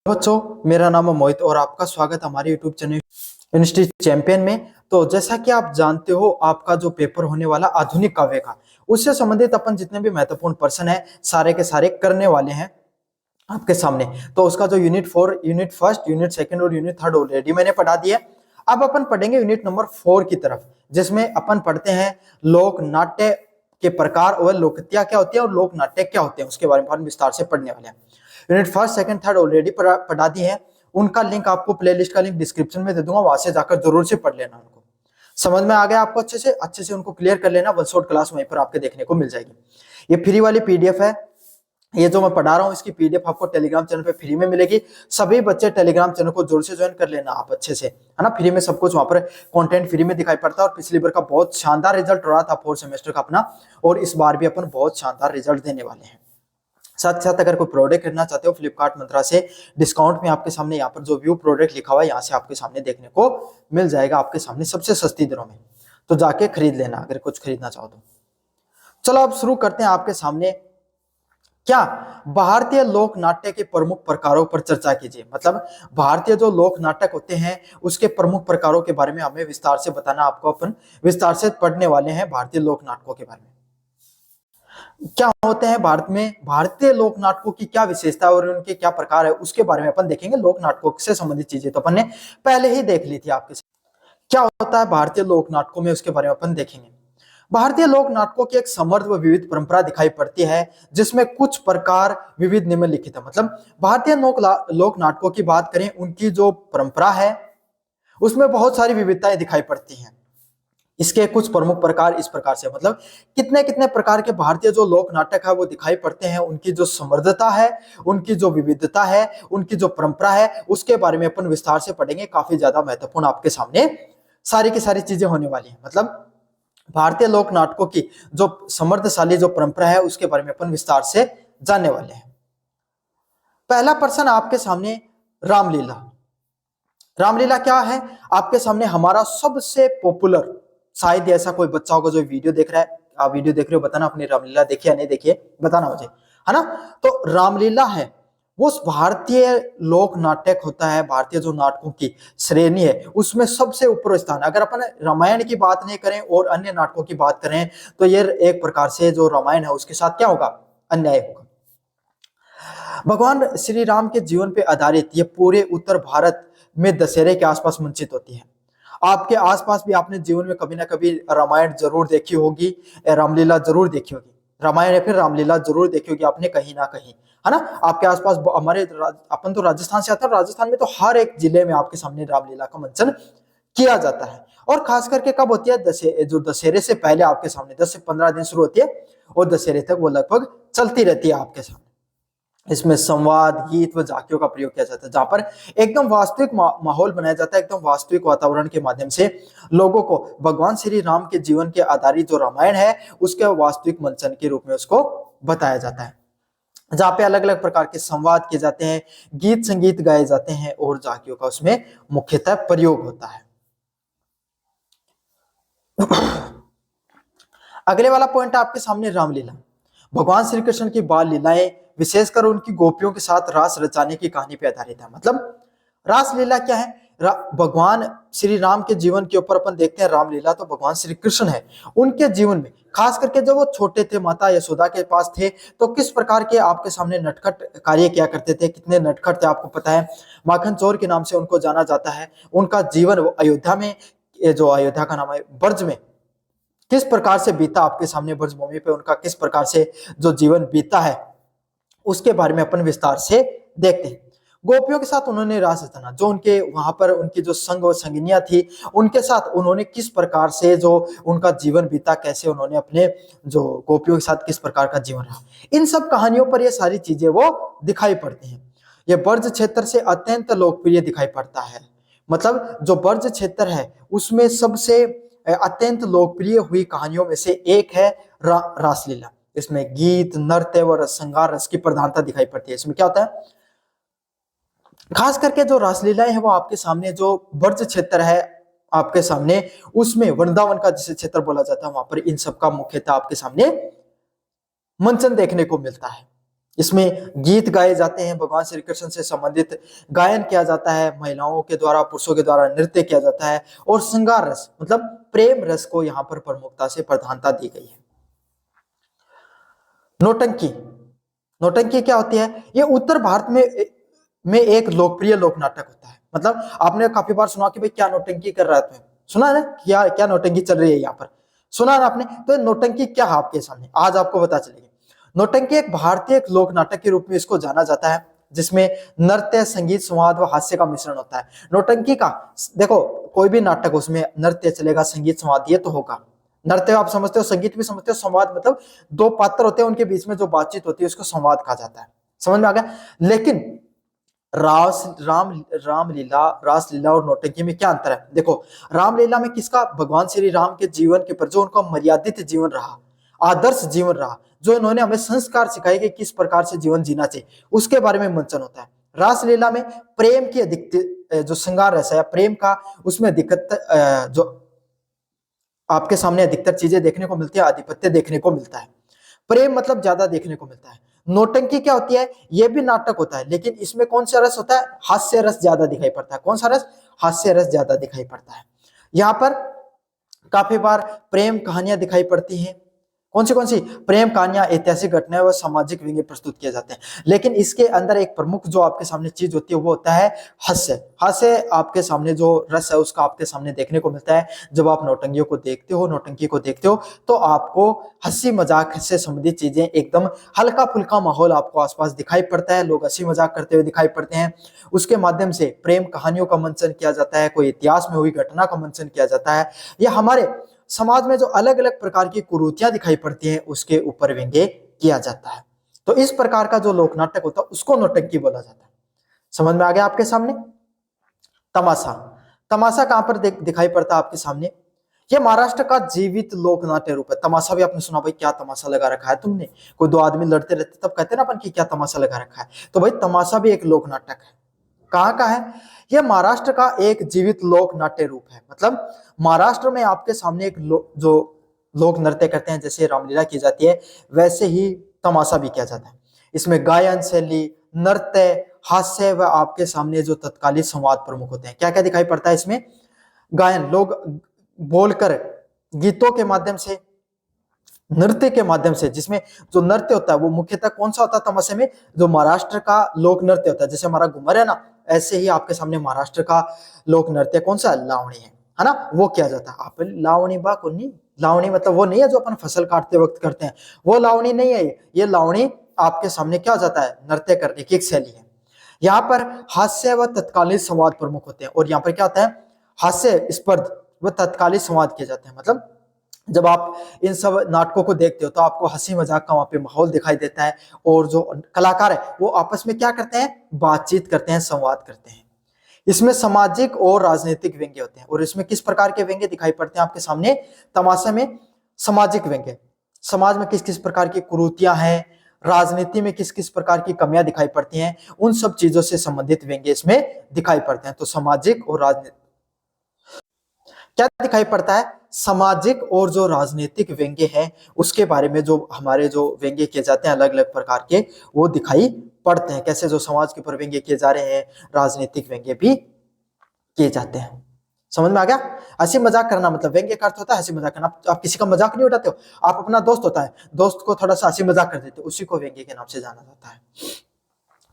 बच्चों, मेरा नाम है मोहित और आपका स्वागत हमारे YouTube चैनल इंस्टीट्यूट चैंपियन में। तो जैसा कि आप जानते हो, आपका जो पेपर होने वाला आधुनिक काव्य का, उससे संबंधित अपन जितने भी महत्वपूर्ण प्रश्न है सारे के सारे करने वाले हैं आपके सामने। तो उसका जो unit 4, unit first, unit second और यूनिट थर्ड ऑलरेडी मैंने पढ़ा दिया। अब अपन पढ़ेंगे यूनिट नंबर 4 की तरफ, जिसमें अपन पढ़ते हैं लोक नाट्य के प्रकार और लोकक्रिया क्या होती है और लोक नाट्य क्या होते हैं, उसके बारे में हम विस्तार से पढ़ने वाले हैं। Unit first, second, third already पढ़ा दी है। उनका लिंक आपको प्लेलिस्ट का लिंक डिस्क्रिप्शन में दे दूंगा, वहां से जाकर जरूर से पढ़ लेना। उनको समझ में आ गया आपको अच्छे से उनको क्लियर कर लेना। वन शॉट क्लास वहीं पर आपके देखने को मिल जाएगी। ये फ्री वाली पीडीएफ है, ये जो मैं पढ़ा रहा हूँ इसकी पीडीएफ आपको टेलीग्राम चैनल पे फ्री में मिलेगी। सभी बच्चे टेलीग्राम चैनल को जोर से ज्वाइन कर लेना आप अच्छे से, है ना। फ्री में सब कुछ वहां पर कंटेंट फ्री में दिखाई पड़ता है। और पिछली बार का बहुत शानदार रिजल्ट रहा था 4 सेमेस्टर का अपना, और इस बार भी अपन बहुत शानदार रिजल्ट देने वाले हैं। साथ साथ अगर कोई प्रोडक्ट खरीदना चाहते हो फ्लिपकार्ट मंत्रा से डिस्काउंट में आपके सामने यहाँ पर जो व्यू प्रोडक्ट लिखा हुआ है यहाँ से आपके सामने देखने को मिल जाएगा, आपके सामने सबसे सस्ती दरों में। तो जाके खरीद लेना अगर कुछ खरीदना चाहो तो। चलो अब शुरू करते हैं आपके सामने। क्या भारतीय लोक नाट्य के प्रमुख प्रकारों पर चर्चा कीजिए। मतलब भारतीय जो लोक नाटक होते हैं उसके प्रमुख प्रकारों के बारे में हमें विस्तार से बताना। आपको अपन विस्तार से पढ़ने वाले हैं भारतीय लोक नाटकों के बारे में। क्या होते हैं भारत में, भारतीय लोक नाटकों की क्या विशेषता और उनके क्या प्रकार है, उसके बारे में अपन देखेंगे। लोक नाटकों से संबंधित चीजें तो अपन ने पहले ही देख ली थी आपके साथ। क्या होता है भारतीय लोक नाटकों में, उसके बारे में अपन देखेंगे। भारतीय लोक नाटकों की एक समृद्ध व विविध परंपरा दिखाई पड़ती है, जिसमें कुछ प्रकार विविध निम्नलिखित है। मतलब भारतीय लोक नाटकों की बात करें, उनकी जो परंपरा है उसमें बहुत सारी विविधताएं दिखाई पड़ती हैं। इसके कुछ प्रमुख प्रकार इस प्रकार से, मतलब कितने कितने प्रकार के भारतीय जो लोक नाटक है वो दिखाई पड़ते हैं। उनकी जो समृद्धता है, उनकी जो विविधता है, उनकी जो परंपरा है, उसके बारे में अपन विस्तार से पढ़ेंगे। काफी ज्यादा महत्वपूर्ण आपके सामने सारी की सारी चीजें होने वाली है। मतलब भारतीय लोक नाटकों की जो समृद्धशाली जो परंपरा है उसके बारे में अपन विस्तार से जानने वाले हैं। पहला प्रश्न आपके सामने, रामलीला। रामलीला क्या है आपके सामने, हमारा सबसे पॉपुलर, शायद ऐसा कोई बच्चा होगा जो वीडियो देख रहा है, आप वीडियो देख रहे हो, बताना अपनी रामलीला देखी या नहीं देखी है, बताना मुझे, है ना। तो रामलीला है वो भारतीय लोक नाटक होता है, भारतीय जो नाटकों की श्रेणी है उसमें सबसे ऊपर स्थान। अगर अपन रामायण की बात नहीं करें और अन्य नाटकों की बात करें तो ये एक प्रकार से जो रामायण है उसके साथ क्या होगा, अन्याय होगा। भगवान श्री राम के जीवन पे आधारित ये पूरे उत्तर भारत में दशहरे के आसपास मंचित होती है। आपके आसपास भी आपने जीवन में कभी ना कभी रामायण जरूर देखी होगी, रामलीला जरूर देखी होगी। रामायण या फिर रामलीला जरूर देखी होगी आपने कहीं ना कहीं, है ना। आपके आसपास हमारे अपन तो राजस्थान से आते हैं, राजस्थान में तो हर एक जिले में आपके सामने रामलीला का मंचन किया जाता है। और खास करके कब होती है, जो दशहरे से पहले आपके सामने 10 से 15 दिन शुरू होती है और दशहरे तक वो लगभग चलती रहती है आपके सामने। इसमें संवाद, गीत व झांकियों का प्रयोग किया जाता है, जहां पर एकदम वास्तविक माहौल बनाया जाता है। एकदम वास्तविक वातावरण के माध्यम से लोगों को भगवान श्री राम के जीवन के आधारित जो रामायण है उसके वास्तविक मंचन के रूप में उसको बताया जाता है, जहाँ पे अलग अलग प्रकार के संवाद किए जाते हैं, गीत संगीत गाए जाते हैं और झांकियों का उसमें मुख्यतः प्रयोग होता है। अगले वाला पॉइंट है आपके सामने, रामलीला। भगवान श्री कृष्ण की बाल लीलाएं विशेषकर उनकी गोपियों के साथ रास रचाने की कहानी पर आधारित है। मतलब रासलीला क्या है, भगवान श्री राम के जीवन के ऊपर अपन देखते हैं रामलीला। तो भगवान श्री कृष्ण है, उनके जीवन में खास करके जब वो छोटे थे, माता यशोदा के पास थे, तो किस प्रकार के आपके सामने नटखट कार्य किया करते थे। कितने नटखट थे आपको पता है, माखन चोर के नाम से उनको जाना जाता है। उनका जीवन अयोध्या में, जो अयोध्या का नाम है, ब्रज में किस प्रकार से बीता, आपके सामने ब्रज भूमि पे उनका किस प्रकार से जो जीवन बीता है उसके बारे में अपन विस्तार से देखते हैं। गोपियों के साथ उन्होंने रास रचना, जो उनके वहां पर उनकी जो संग और संगिनियां थी उनके साथ उन्होंने किस प्रकार से जो उनका जीवन बीता, कैसे उन्होंने अपने जो गोपियों के साथ किस प्रकार का जीवन रहा, इन सब कहानियों पर ये सारी चीजें वो दिखाई पड़ती हैं। ये ब्रज क्षेत्र से अत्यंत लोकप्रिय दिखाई पड़ता है। मतलब जो ब्रज क्षेत्र है उसमें सबसे अत्यंत लोकप्रिय हुई कहानियों में से एक है रासलीला। इसमें गीत, नृत्य और श्रृंगार रस की प्रधानता दिखाई पड़ती है। इसमें क्या होता है, खास करके जो रासलीलाएं है वो आपके सामने जो ब्रज क्षेत्र है आपके सामने, उसमें वृंदावन का जिसे क्षेत्र बोला जाता है, वहां पर इन सब का मुख्यतः आपके सामने मंचन देखने को मिलता है। इसमें गीत गाए जाते हैं, भगवान श्री कृष्ण से संबंधित गायन किया जाता है, महिलाओं के द्वारा पुरुषों के द्वारा नृत्य किया जाता है, और श्रृंगार रस मतलब प्रेम रस को यहाँ पर प्रमुखता से प्रधानता दी गई है। नौटंकी, नौटंकी क्या होती है? ये उत्तर भारत में एक लोकप्रिय लोक नाटक होता है। मतलब आपने काफी बार सुना कि भाई क्या नौटंकी कर रहा है तुम्हें, सुना है ना, क्या क्या नौटंकी चल रही है यहाँ पर, सुना है आपने? तो नौटंकी क्या है आपके सामने, आज आपको पता चलेगी। नौटंकी एक भारतीय एक लोक नाटक के रूप में इसको जाना जाता है, जिसमें नृत्य, संगीत, संवाद व हास्य का मिश्रण होता है। नौटंकी का देखो, कोई भी नाटक उसमें नृत्य चलेगा, संगीत, संवाद ये तो होगा। नृत्य आप समझते हो, संगीत भी समझते हो, संवाद मतलब दो पात्र होते हैं, उनके बीच में जो बातचीत होती है उसको संवाद कहा जाता है। समझ में आ गया? लेकिन रामलीला, रासलीला और नौटंकी में क्या अंतर है? देखो, रामलीला में किसका, भगवान श्री राम के जीवन के पर जो उनका मर्यादित जीवन रहा, आदर्श जीवन रहा, जो इन्होंने हमें संस्कार सिखाए कि किस प्रकार से जीवन जीना चाहिए, उसके बारे में मंचन होता है। रासलीला में प्रेम की अधिकता, जो श्रृंगार रस है प्रेम का, उसमें दिक्कत जो आपके सामने अधिकतर चीजें देखने को मिलती है, आधिपत्य देखने को मिलता है, प्रेम मतलब ज्यादा देखने को मिलता है। नौटंकी क्या होती है? ये भी नाटक होता है, लेकिन इसमें कौन सा रस होता है? हास्य रस ज्यादा दिखाई पड़ता है। कौन सा रस? हास्य रस ज्यादा दिखाई पड़ता है। यहाँ पर काफी बार प्रेम कहानियां दिखाई पड़ती हैं। कौन सी प्रेम कहानियां, ऐतिहासिक घटनाएं व सामाजिक व्यंग्य प्रस्तुत किए जाते हैं। लेकिन इसके अंदर एक प्रमुख जो आपके सामने चीज होती है वो होता है हास्य। हास्य आपके सामने जो रस है उसका आपके सामने देखने को मिलता है। जब आप नौटंकियों को देखते हो, नौटंकी को देखते हो, तो आपको हंसी मजाक से संबंधित चीजें, एकदम हल्का फुल्का माहौल आपको आसपास दिखाई पड़ता है, लोग हंसी मजाक करते हुए दिखाई पड़ते हैं। उसके माध्यम से प्रेम कहानियों का मंचन किया जाता है, कोई इतिहास में हुई घटना का मंचन किया जाता है, या हमारे समाज में जो अलग अलग प्रकार की कुरीतियां दिखाई पड़ती हैं उसके ऊपर व्यंग्य किया जाता है। तो इस प्रकार का जो लोक नाटक होता है उसको नौटंकी बोला जाता है। समझ में आ गया आपके सामने? तमाशा, तमाशा कहां पर दिखाई पड़ता है आपके सामने? ये महाराष्ट्र का जीवित लोक नाट्य रूप है। तमाशा भी आपने सुना, भाई क्या तमाशा लगा रखा है तुमने, कोई दो आदमी लड़ते रहते तब कहते ना अपन कि क्या तमाशा लगा रखा है। तो भाई तमाशा भी एक लोक नाटक है। कहाँ का है? यह महाराष्ट्र का एक जीवित लोक नाट्य रूप है। मतलब महाराष्ट्र में आपके सामने एक जो लोक नृत्य करते हैं, जैसे रामलीला की जाती है, वैसे ही तमाशा भी किया जाता है। इसमें गायन शैली, नृत्य, हास्य व आपके सामने जो तत्कालीन संवाद प्रमुख होते हैं। क्या क्या दिखाई पड़ता है इसमें? गायन, लोग बोलकर गीतों के माध्यम से, नृत्य के माध्यम से, जिसमें जो नृत्य होता है वो मुख्यतः कौन सा होता है तमाशे में? जो महाराष्ट्र का लोक नृत्य होता है, जैसे हमारा घूमर है ना, ऐसे ही आपके सामने महाराष्ट्र का लोक नृत्य कौन सा? लावणी है ना, वो किया जाता है। आप लावणी बा कुन्नी, लावणी मतलब वो नहीं है जो अपन फसल काटते वक्त करते हैं, वो लावणी नहीं है। ये लावणी आपके सामने क्या हो जाता है? नृत्य करने की एक शैली है। यहाँ पर हास्य व तत्कालीन संवाद प्रमुख होते हैं, और यहाँ पर क्या होता है? हास्य स्पर्ध व तत्कालीन संवाद किए जाते हैं। मतलब जब आप इन सब नाटकों को देखते हो तो आपको हंसी मजाक का वहां पे माहौल दिखाई देता है, और जो कलाकार है वो आपस में क्या करते हैं? बातचीत करते हैं, संवाद करते हैं। इसमें सामाजिक और राजनीतिक व्यंग्य होते हैं। और इसमें किस प्रकार के व्यंग्य दिखाई पड़ते हैं आपके सामने? तमाशा में सामाजिक व्यंग्य, समाज में किस किस प्रकार की कुरीतियां हैं, राजनीति में किस किस प्रकार की कमियां दिखाई पड़ती हैं, उन सब चीजों से संबंधित व्यंग्य इसमें दिखाई पड़ते हैं। तो सामाजिक और राजनीतिक क्या दिखाई पड़ता है? सामाजिक और जो राजनीतिक व्यंग्य है उसके बारे में जो हमारे जो व्यंग्य किए जाते हैं अलग अलग प्रकार के, वो दिखाई पड़ते हैं। कैसे जो समाज के ऊपर व्यंग्य किए जा रहे हैं, राजनीतिक व्यंग्य भी किए जाते हैं। समझ में आ गया? हंसी मजाक करना मतलब व्यंग्य का अर्थ होता है हंसी मजाक करना। आप किसी का मजाक नहीं उड़ाते हो, आप अपना दोस्त होता है, दोस्त को थोड़ा सा हंसी मजाक कर देते हो, उसी को व्यंग्य के नाम से जाना जाता है।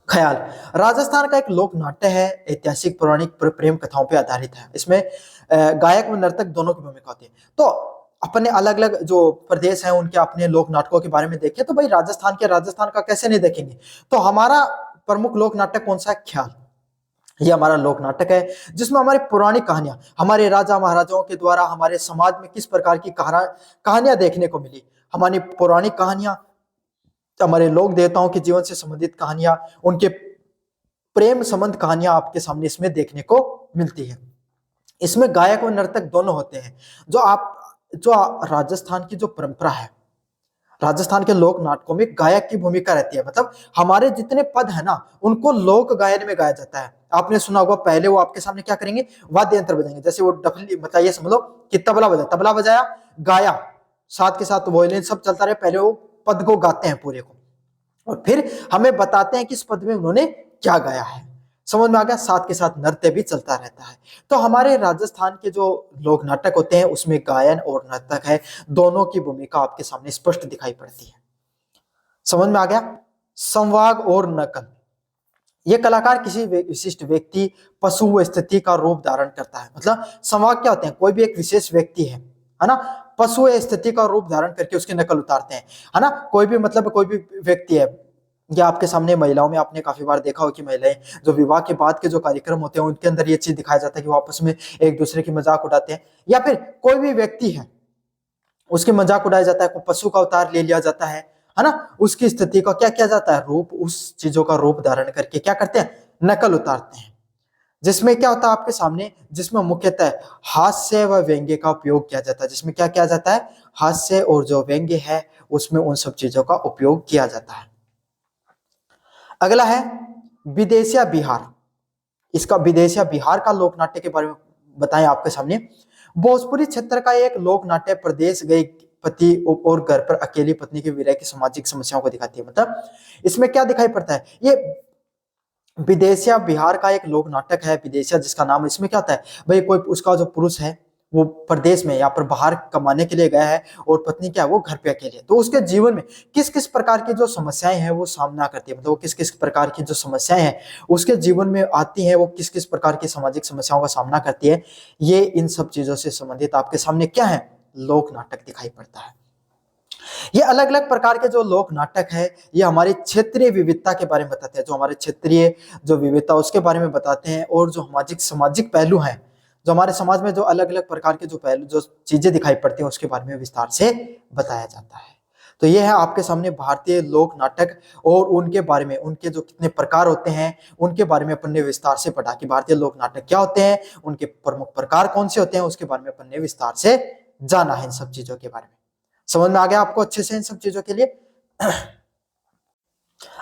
ख्याल, राजस्थान का एक लोक नाट्य है, ऐतिहासिक पौराणिक प्रेम कथाओं पर आधारित है। इसमें गायक व नर्तक दोनों की भूमिका होती है। तो अपने अलग अलग जो प्रदेश हैं उनके अपने लोक नाटकों के बारे में देखें तो भाई राजस्थान का कैसे नहीं देखेंगे। तो हमारा प्रमुख लोक नाटक कौन सा है? ख्याल। ये हमारा लोक नाटक है जिसमें हमारी पुरानी कहानियां, हमारे राजा महाराजाओं के द्वारा हमारे समाज में किस प्रकार की कहानियां देखने को मिली, हमारी पुरानी कहानियां, हमारे लोक देवताओं के जीवन से संबंधित कहानियां, उनके प्रेम संबंध कहानियां आपके सामने इसमें देखने को मिलती है। इसमें गायक और नर्तक दोनों होते हैं। जो राजस्थान की जो परंपरा है, राजस्थान के लोक नाटकों में गायक की भूमिका रहती है। मतलब हमारे जितने पद है ना उनको लोक गायन में गाया जाता है। आपने सुना होगा, पहले वो आपके सामने क्या करेंगे? वाद्य यंत्र बजाएंगे, जैसे वो डफली, मतलब ये समझ लो कि तबला बजाया, गाया, साथ के साथ वोयलिन सब चलता रहे, पहले वो पद को गाते हैं पूरे को, और फिर हमें बताते हैं कि इस पद में उन्होंने क्या गाया है। समझ में आ गया। साथ के साथ नृत्य भी चलता रहता है। तो हमारे राजस्थान के जो लोक नाटक होते हैं उसमें गायन और नाटक है, दोनों की भूमिका आपके सामने स्पष्ट दिखाई पड़ती है। समझ में आ गया। संवाद और नकल, ये कलाकार किसी विशिष्ट व्यक्ति, पशु व स्थिति का रूप धारण करता है। मतलब संवाद क्या होते हैं, कोई भी एक विशेष व्यक्ति है ना, पशु या स्थिति का रूप धारण करके उसकी नकल उतारते हैं, है ना। कोई भी मतलब कोई भी व्यक्ति है, या आपके सामने महिलाओं में आपने काफी बार देखा हो कि महिलाएं जो विवाह के बाद के जो कार्यक्रम होते हैं उनके अंदर ये चीज दिखाया जाता है कि वो आपस में एक दूसरे की मजाक उड़ाते हैं, या फिर कोई भी व्यक्ति है उसकी मजाक उड़ाया जाता है, पशु का अवतार ले लिया जाता है ना। उसकी स्थिति का क्या किया जाता है, रूप, उस चीजों का रूप धारण करके क्या करते हैं, नकल उतारते हैं। जिसमें क्या होता है आपके सामने, जिसमें मुख्यतः हास्य व व्यंग्य का उपयोग किया जाता है। जिसमें क्या किया जाता है, हास्य और जो व्यंग्य है उसमें उन सब चीजों का उपयोग किया जाता है। अगला है विदेशिया बिहार। इसका विदेशिया बिहार का लोक नाट्य के बारे में बताएं आपके सामने। भोजपुरी क्षेत्र का एक लोक नाट्य प्रदेश गई पति और घर पर अकेली पत्नी के विरह की सामाजिक समस्याओं को दिखाती है। मतलब इसमें क्या दिखाई पड़ता है, ये विदेशिया बिहार का एक लोक नाटक है विदेशिया, जिसका नाम, इसमें क्या होता है भाई, कोई उसका जो पुरुष है वो प्रदेश में या पर बाहर कमाने के लिए गया है और पत्नी क्या है वो घर पे अकेले है। तो उसके जीवन में किस किस प्रकार की जो समस्याएं हैं वो सामना करती है, मतलब वो किस किस प्रकार की जो समस्याएं हैं उसके जीवन में आती हैं, वो किस किस प्रकार की सामाजिक समस्याओं का सामना करती है, ये इन सब चीजों से संबंधित आपके सामने क्या है, लोक नाटक दिखाई पड़ता है। ये अलग अलग प्रकार के जो लोक नाटक है ये हमारी क्षेत्रीय विविधता के बारे में बताते हैं, जो हमारे क्षेत्रीय जो विविधता उसके बारे में बताते हैं, और जो सामाजिक सामाजिक पहलू हैं, जो हमारे समाज में जो अलग अलग प्रकार के जो पहलू जो चीजें दिखाई पड़ती हैं उसके बारे में विस्तार से बताया जाता है। तो ये है आपके सामने भारतीय लोक नाटक, और उनके बारे में, उनके जो कितने प्रकार होते हैं उनके बारे में अपन ने विस्तार से पढ़ा कि भारतीय लोक नाटक क्या होते हैं, उनके प्रमुख प्रकार कौन से होते हैं, उसके बारे में अपन ने विस्तार से जाना है इन सब चीजों के बारे में। समझ में आ गया आपको अच्छे से इन सब चीजों के लिए।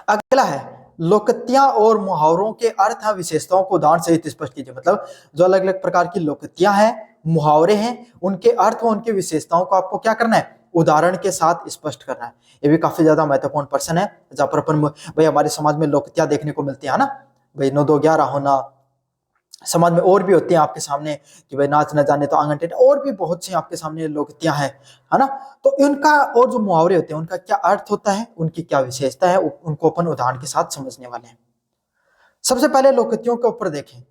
अगला है लोकतियां और मुहावरों के अर्थ विशेषताओं को उदाहरण सहित स्पष्ट कीजिए। मतलब जो अलग अलग प्रकार की लोकतियां हैं, मुहावरे हैं, उनके अर्थ व उनकी विशेषताओं को आपको क्या करना है, उदाहरण के साथ स्पष्ट करना है। ये भी काफी ज्यादा महत्वपूर्ण प्रश्न है, जहां पर अपन भाई हमारे समाज में लोकतियां देखने को मिलती है ना, भाई 9 2 11 होना, समाज में और भी होती हैं आपके सामने कि भाई नाच न जाने तो आंगन टेढ़ा, और भी बहुत सी आपके सामने लोकतियां हैं, है ना। तो इनका और जो मुहावरे होते हैं उनका क्या अर्थ होता है, उनकी क्या विशेषता है, उनको अपन उदाहरण के साथ समझने वाले हैं। सबसे पहले लोकतियों के ऊपर देखें।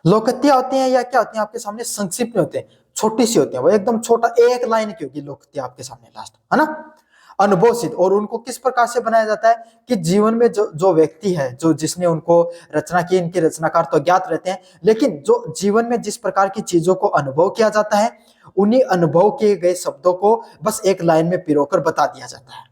लोकतियां होती हैं या क्या होती हैं आपके सामने, संक्षिप्त में होते हैं, छोटी सी होती है, वो एकदम छोटा एक लाइन की होगी लोकतियां आपके सामने लास्ट, है ना। अनुभव सिद्ध, और उनको किस प्रकार से बनाया जाता है कि जीवन में जो व्यक्ति है, जो जिसने उनको रचना की, इनके रचनाकार तो अज्ञात रहते हैं, लेकिन जो जीवन में जिस प्रकार की चीजों को अनुभव किया जाता है उन्हीं अनुभव किए गए शब्दों को बस एक लाइन में पिरोकर बता दिया जाता है।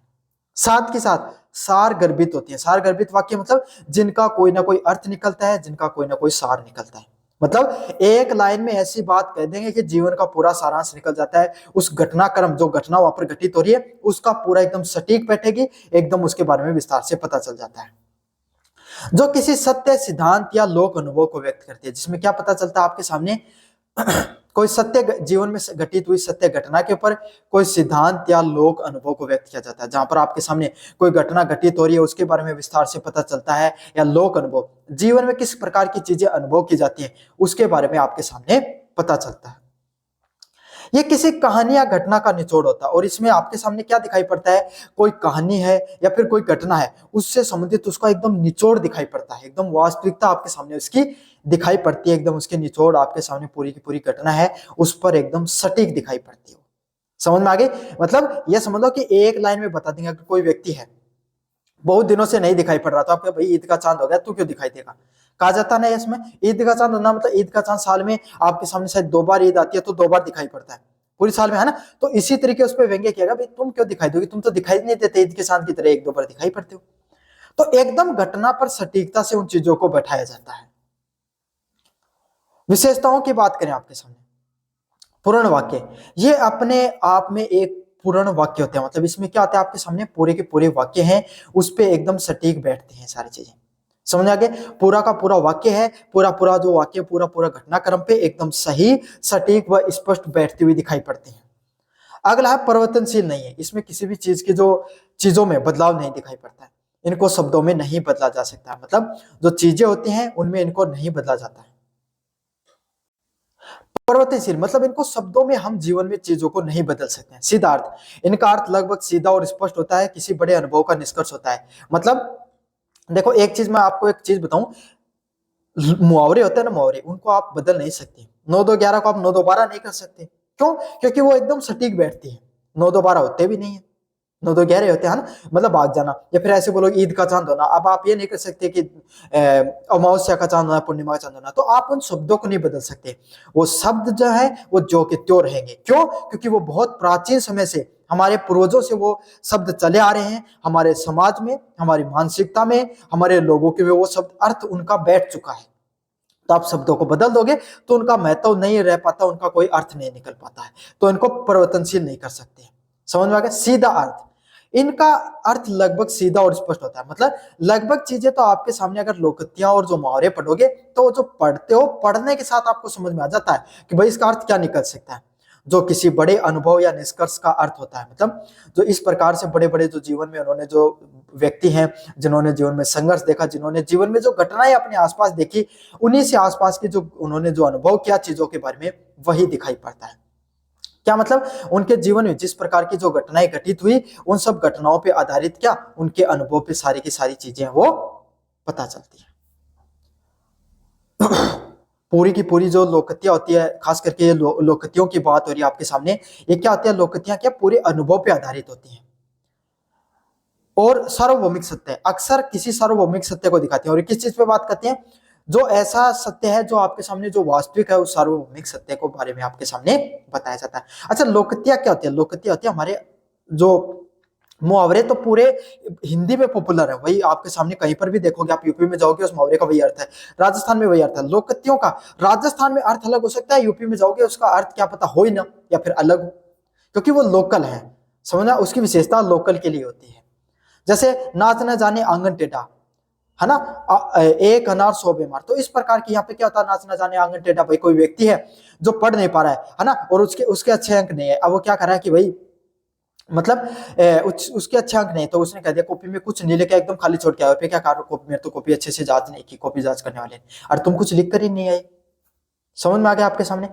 साथ के साथ सार गर्भित होती है। सार गर्भित वाक्य मतलब जिनका कोई ना कोई अर्थ निकलता है, जिनका कोई ना कोई सार निकलता है। मतलब एक लाइन में ऐसी बात कह देंगे कि जीवन का पूरा सारांश निकल जाता है, उस घटनाक्रम जो घटना वहां पर घटित हो रही है उसका पूरा एकदम सटीक बैठेगी, एकदम उसके बारे में विस्तार से पता चल जाता है। जो किसी सत्य सिद्धांत या लोक अनुभव को व्यक्त करती है, जिसमें क्या पता चलता है आपके सामने कोई सत्य, जीवन में घटित हुई सत्य घटना के ऊपर कोई सिद्धांत या लोक अनुभव को व्यक्त किया जाता है। जहां पर आपके सामने कोई घटना घटित हो रही है उसके बारे में विस्तार से पता चलता है, या लोक अनुभव, जीवन में किस प्रकार की चीजें अनुभव की जाती हैं उसके बारे में आपके सामने पता चलता है। ये किसी कहानी या घटना का निचोड़ होता है, और इसमें आपके सामने क्या दिखाई पड़ता है, कोई कहानी है या फिर कोई घटना है उससे संबंधित उसका एकदम निचोड़ दिखाई पड़ता है, एकदम वास्तविकता आपके सामने उसकी दिखाई पड़ती है, एकदम उसके निचोड़ आपके सामने पूरी की पूरी घटना है उस पर एकदम सटीक दिखाई पड़ती है। समझ में आ गई। मतलब यह समझ लो कि एक लाइन में बता देंगे, अगर कोई व्यक्ति है बहुत दिनों से नहीं दिखाई पड़ रहा, तो आपके भाई ईद का चांद हो गया तू क्यों दिखाई देगा, कहा जाता नहीं इसमें। ईद का चांद होना मतलब ईद का चांद साल में आपके सामने शायद 2 बार ईद आती है तो 2 बार दिखाई पड़ता है पूरी साल में, है ना। तो इसी तरीके उस पर व्यंग्य किया भाई तुम क्यों दिखाई दोगे, तुम तो दिखाई नहीं देते ईद के चांद की तरह 1 2 बार दिखाई पड़ते हो। तो एकदम घटना पर सटीकता से उन चीजों को बैठाया जाता है। विशेषताओं की बात करें आपके सामने, पूर्ण वाक्य, ये अपने आप में एक पूर्ण वाक्य होते हैं। मतलब इसमें क्या होता है आपके सामने पूरे के पूरे वाक्य हैं, उस पे एकदम सटीक बैठते हैं सारी चीजें। समझ आ गए। पूरा का पूरा वाक्य है, पूरा पूरा जो वाक्य पूरा पूरा घटनाक्रम पे एकदम सही, सटीक व स्पष्ट बैठती हुई दिखाई पड़ती है। अगला है परिवर्तनशील नहीं है, इसमें किसी भी चीज की जो चीजों में बदलाव नहीं दिखाई पड़ता है, इनको शब्दों में नहीं बदला जा सकता है, मतलब जो चीजें होती हैं उनमें इनको नहीं बदला जाता है। परिवर्तनशील मतलब इनको शब्दों में हम जीवन में चीजों को नहीं बदल सकते हैं। सीधा अर्थ, इनका अर्थ लगभग सीधा और स्पष्ट होता है, किसी बड़े अनुभव का निष्कर्ष होता है। मतलब देखो एक चीज मैं आपको एक चीज बताऊं, मुहावरे होते हैं ना, मुहावरे उनको आप बदल नहीं सकते। 9 2 11 को आप 9 2 12 नहीं कर सकते, क्यों? क्योंकि वो एकदम सटीक बैठती है। 9 2 12 होते भी नहीं है, 9 2 11 होते हैं ना, मतलब भाग जाना। या फिर ऐसे बोलो ईद का चांद होना, अब आप ये नहीं कर सकते कि अमावस्या का चांद होना, पूर्णिमा का चांद होना, तो आप उन शब्दों को नहीं बदल सकते। वो शब्द जो है वो जो के त्यों रहेंगे। क्यों? क्योंकि वो बहुत प्राचीन समय से हमारे पूर्वजों से वो शब्द चले आ रहे हैं, हमारे समाज में, हमारी मानसिकता में, हमारे लोगों के में वो शब्द अर्थ उनका बैठ चुका है। तो आप शब्दों को बदल दोगे तो उनका महत्व नहीं रह पाता, उनका कोई अर्थ नहीं निकल पाता है, तो इनको परिवर्तनशील नहीं कर सकते। समझ में आ गया? सीधा अर्थ, इनका अर्थ लगभग सीधा और स्पष्ट होता है। मतलब लगभग चीजें तो आपके सामने अगर लोकतियां और जो मुहावरे पढ़ोगे तो जो पढ़ते हो, पढ़ने के साथ आपको समझ में आ जाता है कि भाई इसका अर्थ क्या निकल सकता है, जो किसी बड़े अनुभव या निष्कर्ष का अर्थ होता है। मतलब जो इस प्रकार से बड़े बड़े जो जीवन में उन्होंने जो व्यक्ति हैं, जिन्होंने जीवन में संघर्ष देखा, जिन्होंने जीवन में जो घटनाएं अपने आसपास देखी, उन्हीं से आसपास की जो उन्होंने जो अनुभव किया चीजों के बारे में, वही दिखाई पड़ता है। क्या मतलब? उनके जीवन में जिस प्रकार की जो घटनाएं घटित हुई, उन सब घटनाओं पे आधारित क्या उनके अनुभव पे सारी की सारी चीजें वो पता चलती है। पूरी की पूरी जो लोकतियां होती है, खास करके ये लोकतियों की बात हो रही है आपके सामने, ये क्या होती है? लोकतियां क्या पूरे अनुभव पे आधारित होती हैं और सार्वभौमिक सत्य है, अक्सर किसी सार्वभौमिक सत्य को दिखाती है। और किस चीज पे बात करते हैं? जो ऐसा सत्य है जो आपके सामने जो वास्तविक है, उस सार्वभौमिक सत्य को बारे में आपके सामने बताया जाता है। अच्छा, लोकतियां क्या होती है? लोकतियां होती है हमारे जो मुहावरे तो पूरे हिंदी में पॉपुलर है, वही आपके सामने कहीं पर भी देखोगे, आप यूपी में जाओगे उस मुहावरे का वही अर्थ है, राजस्थान में वही अर्थ है। लोकतियों का राजस्थान में अर्थ अलग हो सकता है, यूपी में जाओगे उसका अर्थ क्या पता हो ही ना, या फिर अलग हो, क्योंकि वो लोकल है। समझना, उसकी विशेषता लोकल के लिए होती है। जैसे नाच न जाने आंगन टेढ़ा, है ना, एक अनार 100 बीमार। तो इस प्रकार की यहाँ पे क्या होता है? नाच न जाने आंगन टेढ़ा, भाई कोई व्यक्ति है जो पढ़ नहीं पा रहा है ना, और उसके उसके अच्छे अंक नहीं है। अब वो क्या कर रहा है कि भाई मतलब उसके अच्छे अंक नहीं, तो उसने कह दिया कॉपी में कुछ नहीं लिखा, एकदम खाली छोड़ के आया। फिर क्या कहा? कॉपी में तो कॉपी अच्छे से जांच नहीं की, कॉपी जांच करने वाले ने, और तुम कुछ लिख कर ही नहीं आई। समझ में आ गया आपके सामने?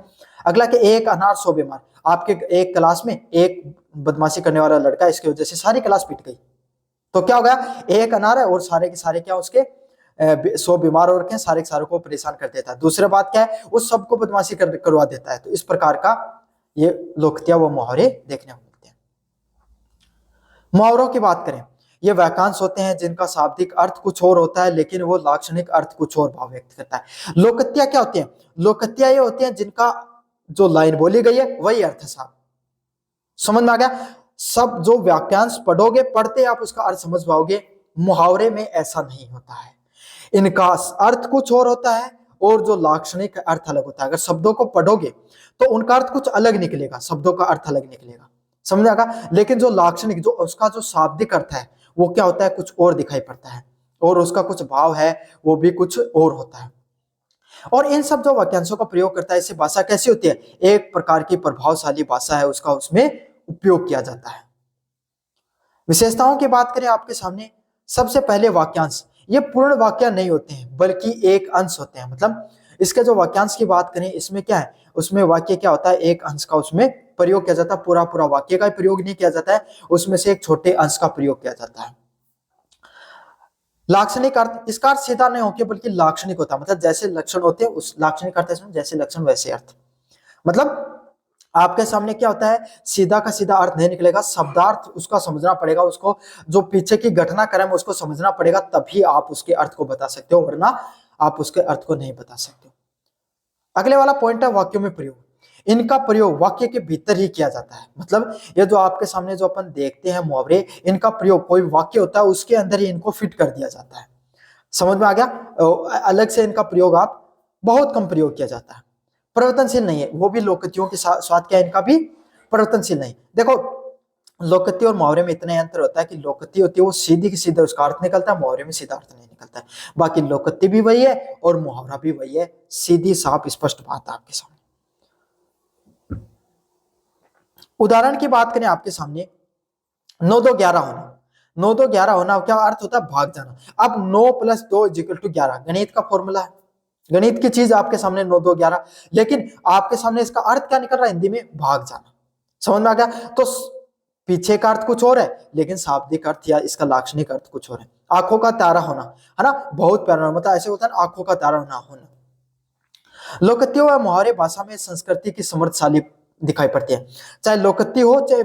अगला कि एक अनार 100 बीमार, आपके एक क्लास में एक बदमाशी करने वाला लड़का, इसकी वजह से सारी क्लास पिट गई। तो क्या हो गया? एक अनार है और सारे के सारे क्या उसके 100 बीमार हो रखे हैं, सारे के सारे को परेशान कर देता है। दूसरी बात क्या है? उस सबको बदमाशी करवा देता है। तो इस प्रकार का ये लोकतियां व मुहावरे देखने को मिलते हैं। मुहावरों की बात करें, ये वाक्यांश होते हैं जिनका शाब्दिक अर्थ कुछ और होता है, लेकिन वो लाक्षणिक अर्थ कुछ और भाव व्यक्त करता है। लोकतियां क्या होती हैं? लोकतियां ये होती हैं जिनका जो लाइन बोली गई है वही अर्थ है साहब। समझ में आ गया? सब जो वाक्यांश पढ़ोगे, पढ़ते आप उसका अर्थ समझ पाओगे। मुहावरे में ऐसा नहीं होता है, इनका अर्थ कुछ और होता है और जो लाक्षणिक अर्थ अलग होता है। अगर शब्दों को पढ़ोगे तो उनका अर्थ कुछ अलग निकलेगा, शब्दों का अर्थ अलग निकलेगा, समझ आएगा। लेकिन जो लाक्षणिक, जो उसका जो शाब्दिक अर्थ है, वो क्या होता है? कुछ और दिखाई पड़ता है, और उसका कुछ भाव है वो भी कुछ और होता है। और इन सब जो वाक्यांशों का प्रयोग करता है, इससे भाषा कैसी होती है? एक प्रकार की प्रभावशाली भाषा है, उसका उसमें उपयोग किया जाता है। विशेषताओं की बात करें आपके सामने, सबसे पहले वाक्यांश, ये पूर्ण वाक्य नहीं होते हैं बल्कि एक अंश होते हैं। मतलब इसके जो वाक्यांश की बात करें, इसमें क्या है? उसमें वाक्य क्या होता है? एक अंश का उसमें प्रयोग किया जाता है, पूरा पूरा वाक्य का प्रयोग नहीं किया जाता है, उसमें से एक छोटे अंश का प्रयोग किया जाता है। लाक्षणिक अर्थ, इसका अर्थ सीधा नहीं होके बल्कि लाक्षणिक होता है, मतलब जैसे लक्षण होते हैं उस लाक्षणिक अर्थ है, जैसे लक्षण वैसे अर्थ। मतलब आपके सामने क्या होता है? सीधा का सीधा अर्थ नहीं निकलेगा, शब्दार्थ उसका समझना पड़ेगा, उसको जो पीछे की घटनाक्रम उसको समझना पड़ेगा, तभी आप उसके अर्थ को बता सकते हो, वरना आप उसके अर्थ को नहीं बता सकते हो। अगले वाला पॉइंट है वाक्यों में प्रयोग। इनका प्रयोग वाक्य के भीतर ही किया जाता है। मतलब ये जो आपके सामने जो अपन देखते हैं मुहावरे, इनका प्रयोग कोई वाक्य होता है उसके अंदर ही इनको फिट कर दिया जाता है। समझ में आ गया? अलग से इनका प्रयोग आप बहुत कम प्रयोग किया जाता है। परिवर्तनशील नहीं है, वो भी लोकतियों के साथ क्या है? इनका भी परिवर्तनशील नहीं। देखो लोकति और मुहावरे में इतना अंतर होता है कि लोकति होती है वो सीधी की सीधा उसका अर्थ निकलता है, मुहावरे में सीधा अर्थ नहीं निकलता है। बाकी लोकति भी वही है और मुहावरा भी वही है, सीधी साफ स्पष्ट बात है आपके सामने। उदाहरण की बात करें आपके सामने, 9 2 11 होना। 9 2 11 होना क्या अर्थ होता है? भाग जाना। अब 9 प्लस 2 इज इक्वल टू 11 गणित का फॉर्मूला है, गणित की चीज आपके सामने 9 2 11, लेकिन आपके सामने इसका अर्थ क्या निकल रहा है हिंदी में? भाग जाना। समझ में आ गया? तो पीछे का अर्थ कुछ और है, लेकिन शाब्दिक अर्थ या इसका लाक्षणिक अर्थ कुछ और है। आंखों का तारा होना, है ना, बहुत प्यारा, मतलब ऐसे होता है ना, आंखों का तारा होना। लोकत्य व मुहावरे भाषा में संस्कृति की समृद्धशाली दिखाई पड़ती है। चाहे लोकत्य हो चाहे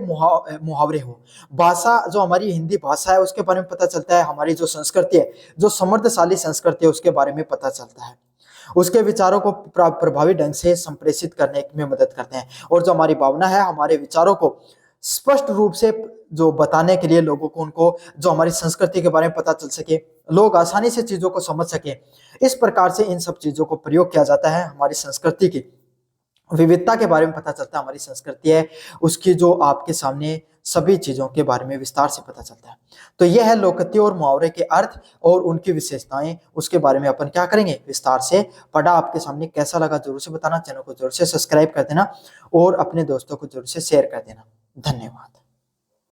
मुहावरे हो, भाषा जो हमारी हिंदी भाषा है उसके बारे में पता चलता है, हमारी जो संस्कृति है, जो समृद्धशाली संस्कृति है उसके बारे में पता चलता है। उसके विचारों को प्रभावी ढंग से संप्रेषित करने में मदद करते हैं, और जो हमारी भावना है, हमारे विचारों को स्पष्ट रूप से जो बताने के लिए लोगों को, उनको जो हमारी संस्कृति के बारे में पता चल सके, लोग आसानी से चीजों को समझ सके, इस प्रकार से इन सब चीजों को प्रयोग किया जाता है। हमारी संस्कृति की विविधता के बारे में पता चलता है, हमारी संस्कृति है उसकी जो आपके सामने सभी चीजों के बारे में विस्तार से पता चलता है। तो यह है लोकत्य और मुहावरे के अर्थ और उनकी विशेषताएं, उसके बारे में अपन क्या करेंगे, विस्तार से पढ़ा आपके सामने। कैसा लगा जरूर से बताना, चैनल को जरूर से सब्सक्राइब कर देना और अपने दोस्तों को जरूर से शेयर कर देना। धन्यवाद।